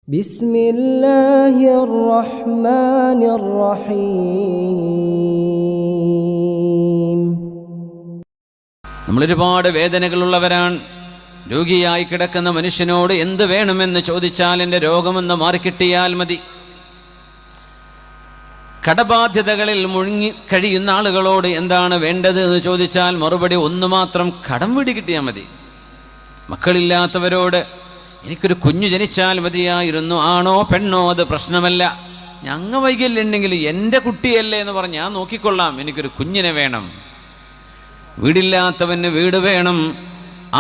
بسم الله الرحمن الرحيم. നമ്മളൊരുപാട് വേദനകളുള്ളവരാണ്. രോഗിയായി കിടക്കുന്ന മനുഷ്യനോട് എന്ത് വേണമെന്ന് ചോദിച്ചാൽ എൻ്റെ രോഗമെന്ന് മാറിക്കിട്ടിയാൽ മതി. കടബാധ്യതകളിൽ മുഴുങ്ങി കഴിയുന്ന ആളുകളോട് എന്താണ് വേണ്ടത് എന്ന് ചോദിച്ചാൽ മറുപടി ഒന്ന് മാത്രം: കടം വീടി കിട്ടിയാൽ മതി. മക്കളില്ലാത്തവരോട് എനിക്കൊരു കുഞ്ഞു ജനിച്ചാൽ മതിയായിരുന്നു. ആണോ പെണ്ണോ അത് പ്രശ്നമല്ല, ഞങ്ങ വൈകല്യമുണ്ടെങ്കിൽ എൻ്റെ കുട്ടിയല്ലേ എന്ന് പറഞ്ഞ് ഞാൻ നോക്കിക്കൊള്ളാം, എനിക്കൊരു കുഞ്ഞിനെ വേണം. വീടില്ലാത്തവന് വീട് വേണം,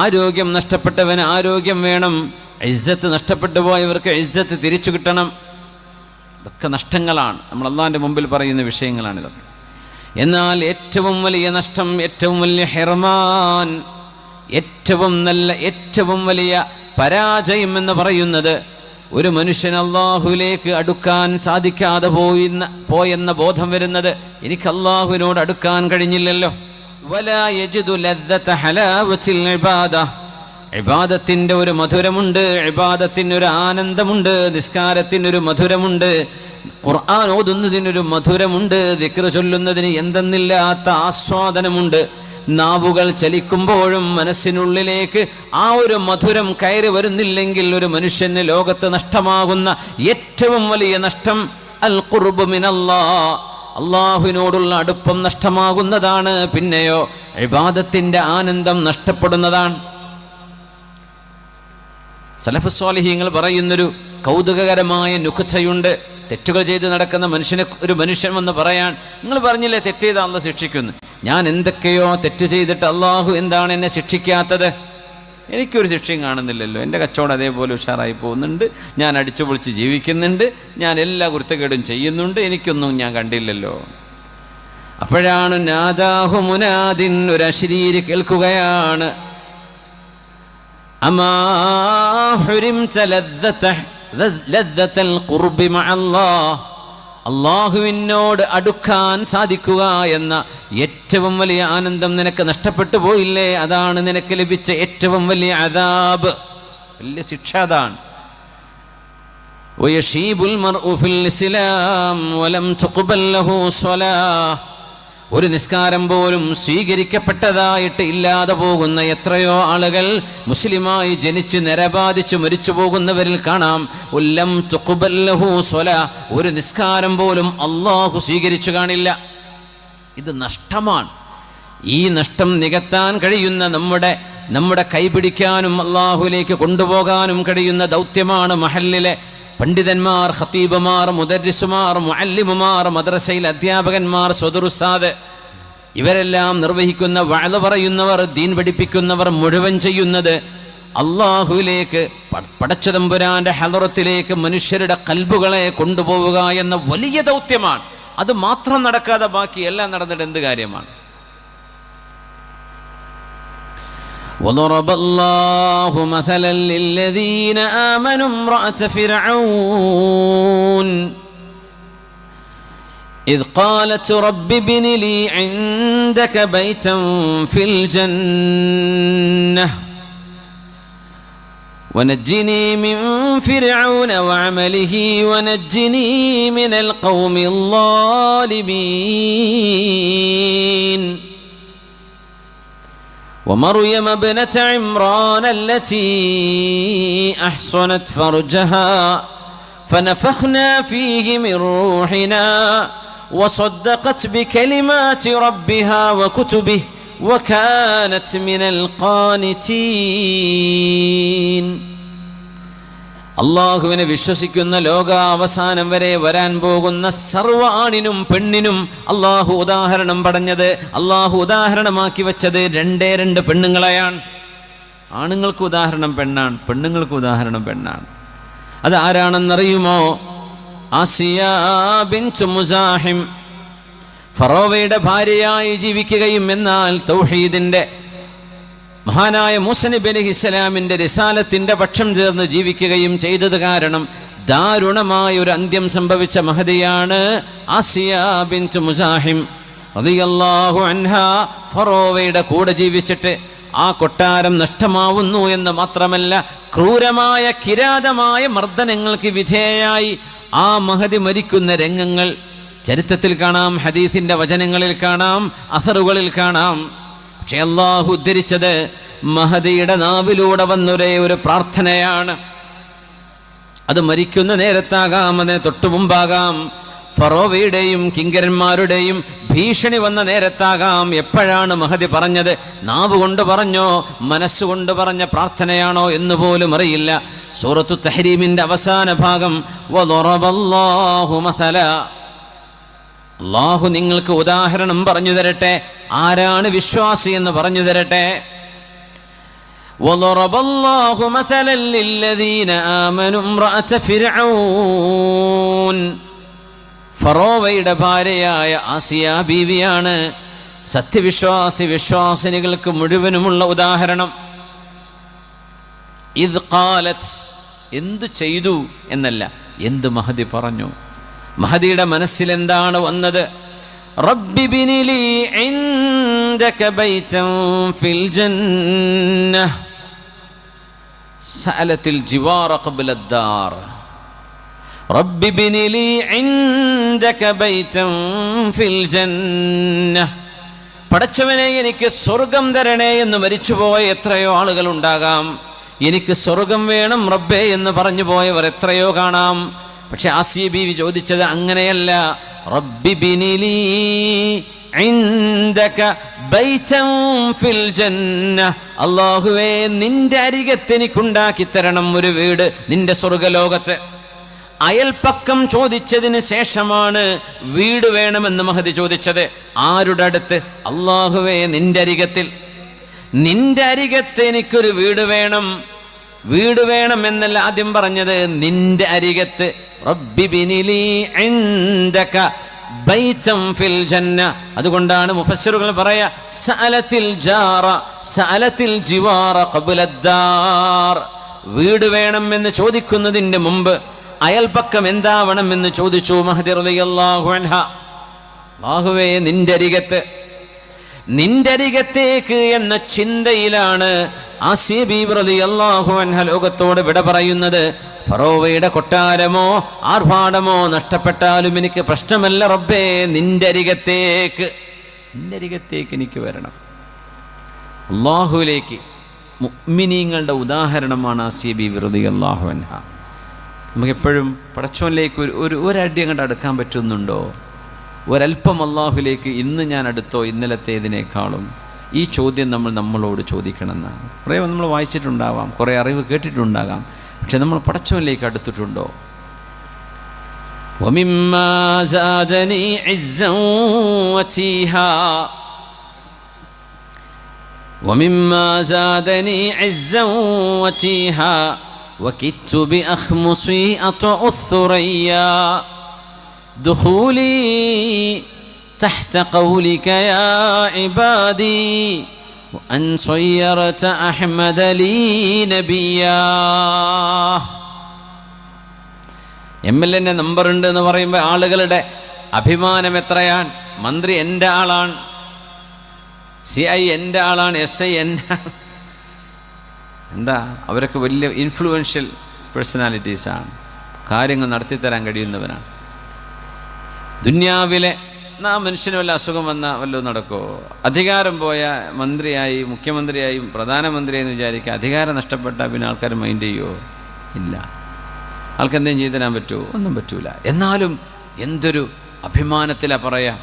ആരോഗ്യം നഷ്ടപ്പെട്ടവന് ആരോഗ്യം വേണം, ഇസ്സത്ത് നഷ്ടപ്പെട്ടു പോയവർക്ക് ഇസ്സത്ത് തിരിച്ചു കിട്ടണം. ഇതൊക്കെ നഷ്ടങ്ങളാണ്, നമ്മൾ അല്ലാഹുവിൻ്റെ മുമ്പിൽ പറയുന്ന വിഷയങ്ങളാണിതൊക്കെ. എന്നാൽ ഏറ്റവും വലിയ നഷ്ടം, ഏറ്റവും വലിയ ഹിർമാൻ, ഏറ്റവും വലിയ പരാജയം എന്ന് പറയുന്നത് ഒരു മനുഷ്യൻ അള്ളാഹുവിലേക്ക് അടുക്കാൻ സാധിക്കാതെ പോയെന്ന ബോധം വരുന്നത്. എനിക്ക് അള്ളാഹുവിനോട് അടുക്കാൻ കഴിഞ്ഞില്ലല്ലോ. വലാ യജിദു ലദ്ദത ഹലാവത്തിൽ ഇബാദ. ഇബാദത്തിൻ്റെ ഒരു മധുരമുണ്ട്, ഇബാദത്തിനൊരു ആനന്ദമുണ്ട്, നിസ്കാരത്തിനൊരു മധുരമുണ്ട്, ഖുർആൻ ഓതുന്നതിനൊരു മധുരമുണ്ട്, ദിക്ർ ചൊല്ലുന്നതിന് എന്തെന്നില്ലാത്ത ആസ്വാദനമുണ്ട്. നാവുകൾ ചലിക്കുമ്പോഴും മനസ്സിനുള്ളിലേക്ക് ആ ഒരു മധുരം കയറി വരുന്നില്ലെങ്കിൽ ഒരു മനുഷ്യന് ലോകത്ത് നഷ്ടമാകുന്ന ഏറ്റവും വലിയ നഷ്ടം അൽ ഖുർബ് മിനല്ലാഹ്, അള്ളാഹുവിനോടുള്ള അടുപ്പം നഷ്ടമാകുന്നതാണ്. പിന്നെയോ ഇബാദത്തിന്റെ ആനന്ദം നഷ്ടപ്പെടുന്നതാണ്. സലഫ് സ്വാലിഹീങ്ങൾ പറയുന്നൊരു കൗതുകകരമായ നുക്തയുണ്ട്. തെറ്റുകൾ ചെയ്ത് നടക്കുന്ന ഒരു മനുഷ്യൻ വന്ന് പറയാൻ, നിങ്ങൾ പറഞ്ഞില്ലേ തെറ്റ് ചെയ്ത് അള്ളാഹ് ശിക്ഷിക്കുന്നു. ഞാൻ എന്തൊക്കെയോ തെറ്റ് ചെയ്തിട്ട് അള്ളാഹു എന്താണ് എന്നെ ശിക്ഷിക്കാത്തത്? എനിക്കൊരു ശിക്ഷയും കാണുന്നില്ലല്ലോ. എൻ്റെ കച്ചവടം അതേപോലെ ഉഷാറായി പോകുന്നുണ്ട്, ഞാൻ അടിച്ചു പൊളിച്ച് ജീവിക്കുന്നുണ്ട്, ഞാൻ എല്ലാ കുരുത്തക്കേടും ചെയ്യുന്നുണ്ട്, എനിക്കൊന്നും ഞാൻ കണ്ടില്ലല്ലോ. അപ്പോഴാണ് നാദാഹു മുനാദിൻ, ഒരു അശരീരി കേൾക്കുകയാണ്: അമാ ഹുരിംത ലദ്ദത്തൽ ഖുർബി മഅല്ലാഹ്, അള്ളാഹുവിനോട് അടുക്കാൻ സാധിക്കുക എന്ന ഏറ്റവും വലിയ ആനന്ദം നിനക്ക് നഷ്ടപ്പെട്ടു പോയില്ലേ? അതാണ് നിനക്ക് ലഭിച്ച ഏറ്റവും വലിയ അദാബ്, വലിയ ശിക്ഷ അതാണ്. വയശീബുൽ മർഉ ഫിൽ ഇസ്ലാം വലം തുഖ്ബൽ ലഹു സ്വലാഹ്. ഒരു നിസ്കാരം പോലും സ്വീകരിക്കപ്പെട്ടതായിട്ട് ഇല്ലാതെ പോകുന്ന എത്രയോ ആളുകൾ മുസ്ലിമായി ജനിച്ച് നരബാധിച്ച് മരിച്ചു പോകുന്നവരിൽ കാണാം. ഉല്ലം തുഖ്ബൽ ലഹു സ്വലാഹ്, ഒരു നിസ്കാരം പോലും അള്ളാഹു സ്വീകരിച്ചു കാണില്ല. ഇത് നഷ്ടമാണ്. ഈ നഷ്ടം നികത്താൻ കഴിയുന്ന നമ്മുടെ കൈപിടിക്കാനും അള്ളാഹുലേക്ക് കൊണ്ടുപോകാനും കഴിയുന്ന ദൗത്യമാണ് മഹല്ലിലെ പണ്ഡിതന്മാർ, ഖതീബുമാർ, മുദർരിസുമാർ, മുഅല്ലിമുമാർ, മദ്രസയിൽ അധ്യാപകന്മാർ, സദറുസ്താദ്, ഇവരെല്ലാം നിർവഹിക്കുന്ന, വഅദ് പറയുന്നവർ, ദീൻ പഠിപ്പിക്കുന്നവർ മുഴുവൻ ചെയ്യുന്നത് അള്ളാഹുവിലേക്ക്, പടച്ചതമ്പുരാന്റെ ഹളറത്തിലേക്ക് മനുഷ്യരുടെ ഖൽബുകളെ കൊണ്ടുപോവുക എന്ന വലിയ ദൗത്യമാണ്. അത് മാത്രം നടക്കാതെ ബാക്കി എല്ലാം നടന്നിട്ട് എന്ത് കാര്യമാണ്? وضرب الله مثلا للذين آمنوا امرأة فرعون إذ قالت رب ابن لي عندك بيتا في الجنة ونجني من فرعون وعمله ونجني من القوم الظالمين ومريم ابنة عمران التي أحصنت فرجها فنفخنا فيه من روحنا وصدقت بكلمات ربها وكتبه وكانت من القانتين. അള്ളാഹുവിനെ വിശ്വസിക്കുന്ന ലോകാവസാനം വരെ വരാൻ പോകുന്ന സർവ്വ ആണിനും പെണ്ണിനും അള്ളാഹു ഉദാഹരണം പറഞ്ഞത്, അള്ളാഹു ഉദാഹരണമാക്കി വെച്ചത് രണ്ട് പെണ്ണുങ്ങളെയാണ്. ആണുങ്ങൾക്ക് ഉദാഹരണം പെണ്ണാണ്, പെണ്ണുങ്ങൾക്ക് ഉദാഹരണം പെണ്ണാണ്. അത് ആരാണെന്നറിയുമോ? ആസിയ ബിൻത് മുസാഹിം, ഫറോവയുടെ ഭാര്യയായി ജീവിക്കുകയും എന്നാൽ തൗഹീദിന്റെ മഹാനായ മൂസാ നബി അലൈഹിസ്സലാമിന്റെ റിസാലത്തിന്റെ പക്ഷം ചേർന്ന് ജീവിക്കുകയും ചെയ്തത് കാരണം ദാരുണമായ ഒരു അന്ത്യം സംഭവിച്ച മഹദിയാണ് ആസിയ ബിൻത് മുസാഹിം റളിയല്ലാഹു അൻഹാ. ഫറോവയുടെ കൂടെ ജീവിച്ചിട്ട് ആ കൊട്ടാരം നഷ്ടമാവുന്നു എന്ന് മാത്രമല്ല, ക്രൂരമായ കിരാതമായ മർദ്ദനങ്ങൾക്ക് വിധേയയായി ആ മഹദി മരിക്കുന്ന രംഗങ്ങൾ ചരിത്രത്തിൽ കാണാം, ഹദീസിന്റെ വചനങ്ങളിൽ കാണാം, അസറുകളിൽ കാണാം. പക്ഷെ അല്ലാഹു ഉദ്ധരിച്ചത് മഹദിയുടെ നാവിലൂടെ വന്നൊരേ ഒരു പ്രാർത്ഥനയാണ്. അത് മരിക്കുന്ന നേരത്താകാം, അതിന് തൊട്ടു മുമ്പാകാം, ഫറോവയുടെയും കിങ്കരന്മാരുടെയും ഭീഷണി വന്ന നേരത്താകാം. എപ്പോഴാണ് മഹദി പറഞ്ഞത്? നാവ് കൊണ്ട് പറഞ്ഞോ മനസ്സുകൊണ്ട് പറഞ്ഞ പ്രാർത്ഥനയാണോ എന്ന് പോലും അറിയില്ല. സൂറത്തു തഹ്രീമിന്റെ അവസാന ഭാഗം വദറബല്ലാഹു മസല, അല്ലാഹു നിങ്ങൾക്ക് ഉദാഹരണം പറഞ്ഞു തരട്ടെ, ആരാണ് വിശ്വാസി എന്ന് പറഞ്ഞു തരട്ടെ. വദറബല്ലാഹു മസലൻ ലില്ലദീന ആമനു ഇംറഅത ഫിർഔൻ, ഫറോവയുടെ ഭാര്യയായ ആസിയ ബീവിയാണ് വിശ്വാസിനികൾക്ക് മുഴുവനുമുള്ള ഉദാഹരണം. ഇദ് ഖാലത്, എന്തു ചെയ്തു എന്നല്ല, എന്ത് മഹദി പറഞ്ഞു. മഹദിയുടെ മനസ്സിൽ എന്താണ് വന്നത്? റബ്ബി ബിനി ലീ ഇൻദക ബൈതൻ ഫിൽ ജന്നഹ് സഅലത്തിൽ ജിവാറ ഖബ്ല അദ്ദാർ. റബ്ബി ബിനി ലീ ഇൻദക ബൈതൻ ഫിൽ ജന്നഹ്, പടച്ചവനെ എനിക്ക് സ്വർഗം തരണേ എന്ന് മരിച്ചുപോയ എത്രയോ ആളുകൾ ഉണ്ടാകാം. എനിക്ക് സ്വർഗം വേണം റബ്ബേ എന്ന് പറഞ്ഞു പോയവർ എത്രയോ കാണാം. പക്ഷെ ആസിയ ബീവി ചോദിച്ചത് അങ്ങനെയല്ല. റബ്ബി ബിനി ലീ ഇൻദക ബൈതൻ ഫിൽ ജന്നഹ്, അല്ലാഹുവേ നിന്റെ അരികത്ത് എനിക്കുണ്ടാക്കി തരണം ഒരു വീട് നിന്റെ സ്വർഗലോകത്ത്. അയൽപ്പക്കം ചോദിച്ചതിന് ശേഷമാണ് വീട് വേണമെന്ന് മഹദി ചോദിച്ചത്. ആരുടെ അടുത്ത്? അല്ലാഹുവേ നിന്റെ അരികത്തിൽ, നിന്റെ അരികത്ത് എനിക്കൊരു വീട് വേണം. വീട് വേണം എന്നല്ല ആദ്യം പറഞ്ഞത്, നിന്റെ അരികത്ത്. റബ്ബി ബിനി ലീ ഇൻദക ബൈതൻ ഫിൽ ജന്ന. അതുകൊണ്ടാണ് മുഫസ്സിറുകൾ പറയാ സഅലത്തിൽ ജിവാറ ഖബ്ല അദ്ദാർ, വീട് വേണം എന്ന് ചോദിക്കുന്നതിന്റെ മുമ്പ് അയൽപക്കം എന്താവണം എന്ന് ചോദിച്ചു മഹദി റളിയല്ലാഹു അൻഹ. അല്ലാഹുവേ നിന്റെ അരികത്ത്, നിന്റെ അരികത്തേക്ക് എന്ന ചിന്തയിലാണ് ആസിയ ബീവി റളിയല്ലാഹു അൻഹ ലോകത്തോട് വിട പറയുന്നത്. ഫറോവയുടെ കൊട്ടാരമോ ആർഭാടമോ നഷ്ടപ്പെട്ടാലും എനിക്ക് പ്രശ്നമല്ല റബ്ബേ, നിന്റെ അരികത്തേക്ക് എനിക്ക് വരണം. അല്ലാഹുവിലേക്ക് മുഅ്മിനീങ്ങളുടെ ഉദാഹരണമാണ് ആസിയ ബീവി റളിയല്ലാഹു അൻഹ. നമുക്കെപ്പോഴും പടച്ചോനിലേക്ക് ഒരടി അങ്ങോട്ട് അടുക്കാൻ പറ്റുന്നുണ്ടോ? ഒരൽപ്പം അല്ലാഹുവിലേക്ക് ഇന്ന് ഞാൻ അടുത്തോ ഇന്നലത്തേതിനേക്കാളും? ഈ ചോദ്യം നമ്മളോട് ചോദിക്കണമെന്നാണ്. കുറേ നമ്മൾ വായിച്ചിട്ടുണ്ടാവാം, കുറേ അറിവ് കേട്ടിട്ടുണ്ടാകാം, പക്ഷെ നമ്മൾ പടച്ചോനിലേക്ക് അടുത്തിട്ടുണ്ടോ? വമിമ്മാ സാദനി ഇസ്സൻ വതീഹാ, വമിമ്മാ സാദനി ഇസ്സൻ വതീഹാ വകിത്തു ബിഅഖ്മുസി അത്ഉ الثريا ദുഖൂലി تحت قولك يا عبادي وأن صيرت أحمد لي نبيا. MLN നമ്പർ ഉണ്ട് എന്ന് പറയുമ്പോൾ ആളുകളുടെ അഭിമാനം എത്രയാണ്. മന്ത്രി എൻ്റെ ആളാണ്, CI എൻ്റെ ആളാണ്, SI എൻ്റെ. എന്താ, അവരൊക്കെ വലിയ ഇൻഫ്ലുവൻഷ്യൽ പേഴ്സണാലിറ്റീസാണ്, കാര്യങ്ങൾ നടത്തിത്തരാൻ കഴിയുന്നവരാണ്. ദുന്യാവിലെ മനുഷ്യന് വല്ല അസുഖം വന്നാൽ വല്ലതും നടക്കുമോ? അധികാരം പോയ മന്ത്രിയായി, മുഖ്യമന്ത്രിയായി, പ്രധാനമന്ത്രിയായി എന്ന് വിചാരിക്കുക. അധികാരം നഷ്ടപ്പെട്ടാൽ പിന്നെ ആൾക്കാർ മൈൻഡ് ചെയ്യുമോ? ഇല്ല. ആൾക്ക് എന്തെങ്കിലും ചെയ്തു തരാൻ പറ്റുമോ? ഒന്നും പറ്റൂല. എന്നാലും എന്തൊരു അഭിമാനത്തിലാണ് പറയാം,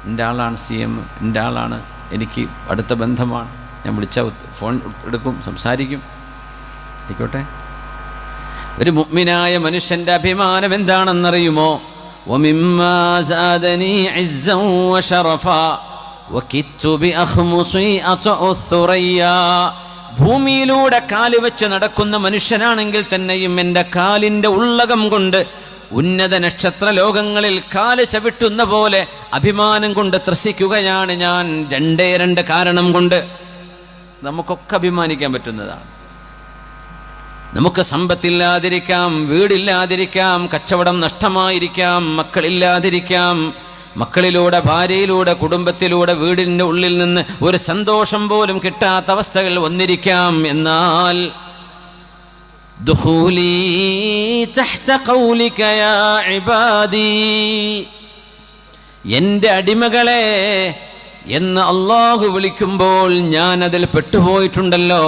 എൻ്റെ ആളാണ് CM, എൻ്റെ ആളാണ്, എനിക്ക് അടുത്ത ബന്ധമാണ്, ഞാൻ വിളിച്ചാൽ ഫോൺ എടുക്കും, സംസാരിക്കും. ആയിക്കോട്ടെ. ഒരു മുഅ്മിനായ മനുഷ്യൻ്റെ അഭിമാനം എന്താണെന്നറിയുമോ? ومما زادني عزا وشرفا وكدت بأخمصي أطأ الثريا. ഭൂമിയിലൂടെ കാല് വെച്ച് നടക്കുന്ന മനുഷ്യനാണെങ്കിൽ തന്നെയും എൻ്റെ കാലിൻ്റെ ഉള്ളകം കൊണ്ട് ഉന്നത നക്ഷത്ര ലോകങ്ങളിൽ കാല് ചവിട്ടുന്ന പോലെ അഭിമാനം കൊണ്ട് ത്രസിക്കുകയാണ് ഞാൻ. രണ്ട് കാരണം കൊണ്ട്. നമുക്കൊക്കെ അഭിമാനിക്കാൻ പറ്റുന്നതാണ്. നമുക്ക് സമ്പത്തില്ലാതിരിക്കാം, വീടില്ലാതിരിക്കാം, കച്ചവടം നഷ്ടമായിരിക്കാം, മക്കളില്ലാതിരിക്കാം, മക്കളിലൂടെ, ഭാര്യയിലൂടെ, കുടുംബത്തിലൂടെ, വീടിൻ്റെ ഉള്ളിൽ നിന്ന് ഒരു സന്തോഷം പോലും കിട്ടാത്ത അവസ്ഥകൾ വന്നിരിക്കാം. എന്നാൽ ദുഖൂലി തഹ്ത ഖൗലിക യാ ഇബാദി, എൻ്റെ അടിമകളെ എന്ന് അള്ളാഹു വിളിക്കുമ്പോൾ ഞാൻ അതിൽ പെട്ടുപോയിട്ടുണ്ടല്ലോ.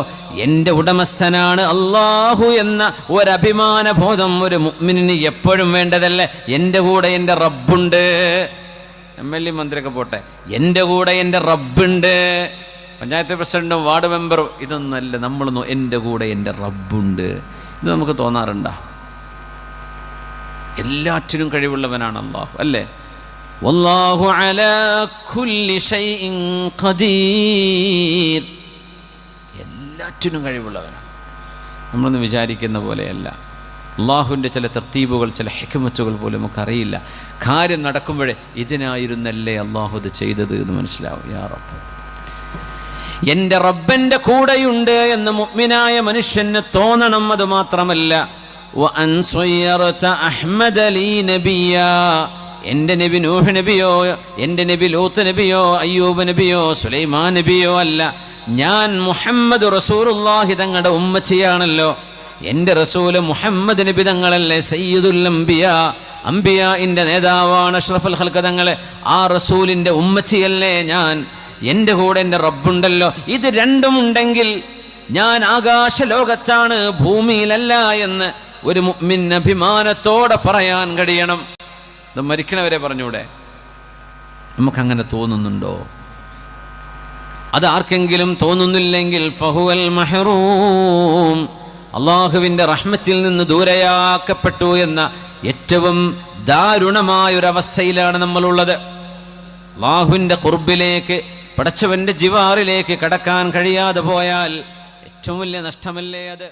എൻ്റെ ഉടമസ്ഥനാണ് അള്ളാഹു എന്ന ഒരഭിമാന ബോധം ഒരു മുഅ്മിനിന് എപ്പോഴും വേണ്ടതല്ലേ. എൻ്റെ കൂടെ എൻ്റെ റബ്ബുണ്ട്. MLA മന്ത്രിയൊക്കെ പോട്ടെ, എൻ്റെ കൂടെ എൻ്റെ റബ്ബുണ്ട്. പഞ്ചായത്ത് പ്രസിഡന്റും വാർഡ് മെമ്പറും ഇതൊന്നല്ല, നമ്മളൊന്നും എൻ്റെ കൂടെ എൻ്റെ റബ്ബുണ്ട്. ഇത് നമുക്ക് തോന്നാറുണ്ടോ? എല്ലാറ്റിനും കഴിവുള്ളവനാണ് അള്ളാഹു, അല്ലേ? വല്ലാഹു അലാ കുല്ലി ഷൈഇൻ ഖദീർ, എല്ലാറ്റിനും കഴിവുള്ളവനാണ്. നമ്മളൊന്നും വിചാരിക്കുന്ന പോലെയല്ല. അള്ളാഹുവിൻ്റെ ചില തർത്തീബുകൾ, ചില ഹിക്മത്തുകൾ പോലും നമുക്കറിയില്ല. കാര്യം നടക്കുമ്പോഴേ ഇതിനായിരുന്നല്ലേ അള്ളാഹു ഇത് ചെയ്തത് എന്ന് മനസ്സിലാവും. യാ റബ്ബ്, എൻ്റെ റബ്ബൻ്റെ കൂടെയുണ്ട് എന്ന് മുഅ്മിനായ മനുഷ്യന് തോന്നണം. അത് മാത്രമല്ല, വഅൻ സ്വയ്യറത അഹ്മദ ലീ നബിയാ, എൻ്റെ നബി നൂഹ് നബിയോ, എൻ്റെ നബി ലൂത്ത് നബിയോ, അയ്യൂബ് നബിയോ, സുലൈമാൻ നബിയോ അല്ല. ഞാൻ മുഹമ്മദ് റസൂലുള്ളാഹി തങ്ങളുടെ ഉമ്മച്ചിയാണല്ലോ. എൻ്റെ റസൂല് മുഹമ്മദ് നബി തങ്ങളല്ലേ, സയ്യിദുൽ അംബിയാ, അംബിയാഇൻ്റെ നേതാവാണ്, അഷ്റഫുൽ ഖൽഖ് തങ്ങളെ. ആ റസൂലിൻ്റെ ഉമ്മച്ചിയല്ലേ ഞാൻ. എൻ്റെ കൂടെ എൻ്റെ റബ്ബുണ്ടല്ലോ. ഇത് രണ്ടും ഉണ്ടെങ്കിൽ ഞാൻ ആകാശ ലോകത്താണ്, ഭൂമിയിലല്ല എന്ന് ഒരു മുഅ്മിൻ അഭിമാനത്തോടെ പറയാൻ കഴിയണം. ഇത് മരിക്കണവരെ പറഞ്ഞൂടെ? നമുക്കങ്ങനെ തോന്നുന്നുണ്ടോ? അത് ആർക്കെങ്കിലും തോന്നുന്നില്ലെങ്കിൽ ഫഹുവൽ മഹ്റൂം, അള്ളാഹുവിൻ്റെ റഹ്മത്തിൽ നിന്ന് ദൂരയാക്കപ്പെട്ടു എന്ന ഏറ്റവും ദാരുണമായൊരവസ്ഥയിലാണ് നമ്മളുള്ളത്. അള്ളാഹുവിൻ്റെ ഖുർബിലേക്ക്, പടച്ചവൻ്റെ ജിവാറിലേക്ക് കടക്കാൻ കഴിയാതെ പോയാൽ ഏറ്റവും വലിയ നഷ്ടമല്ലേ അത്?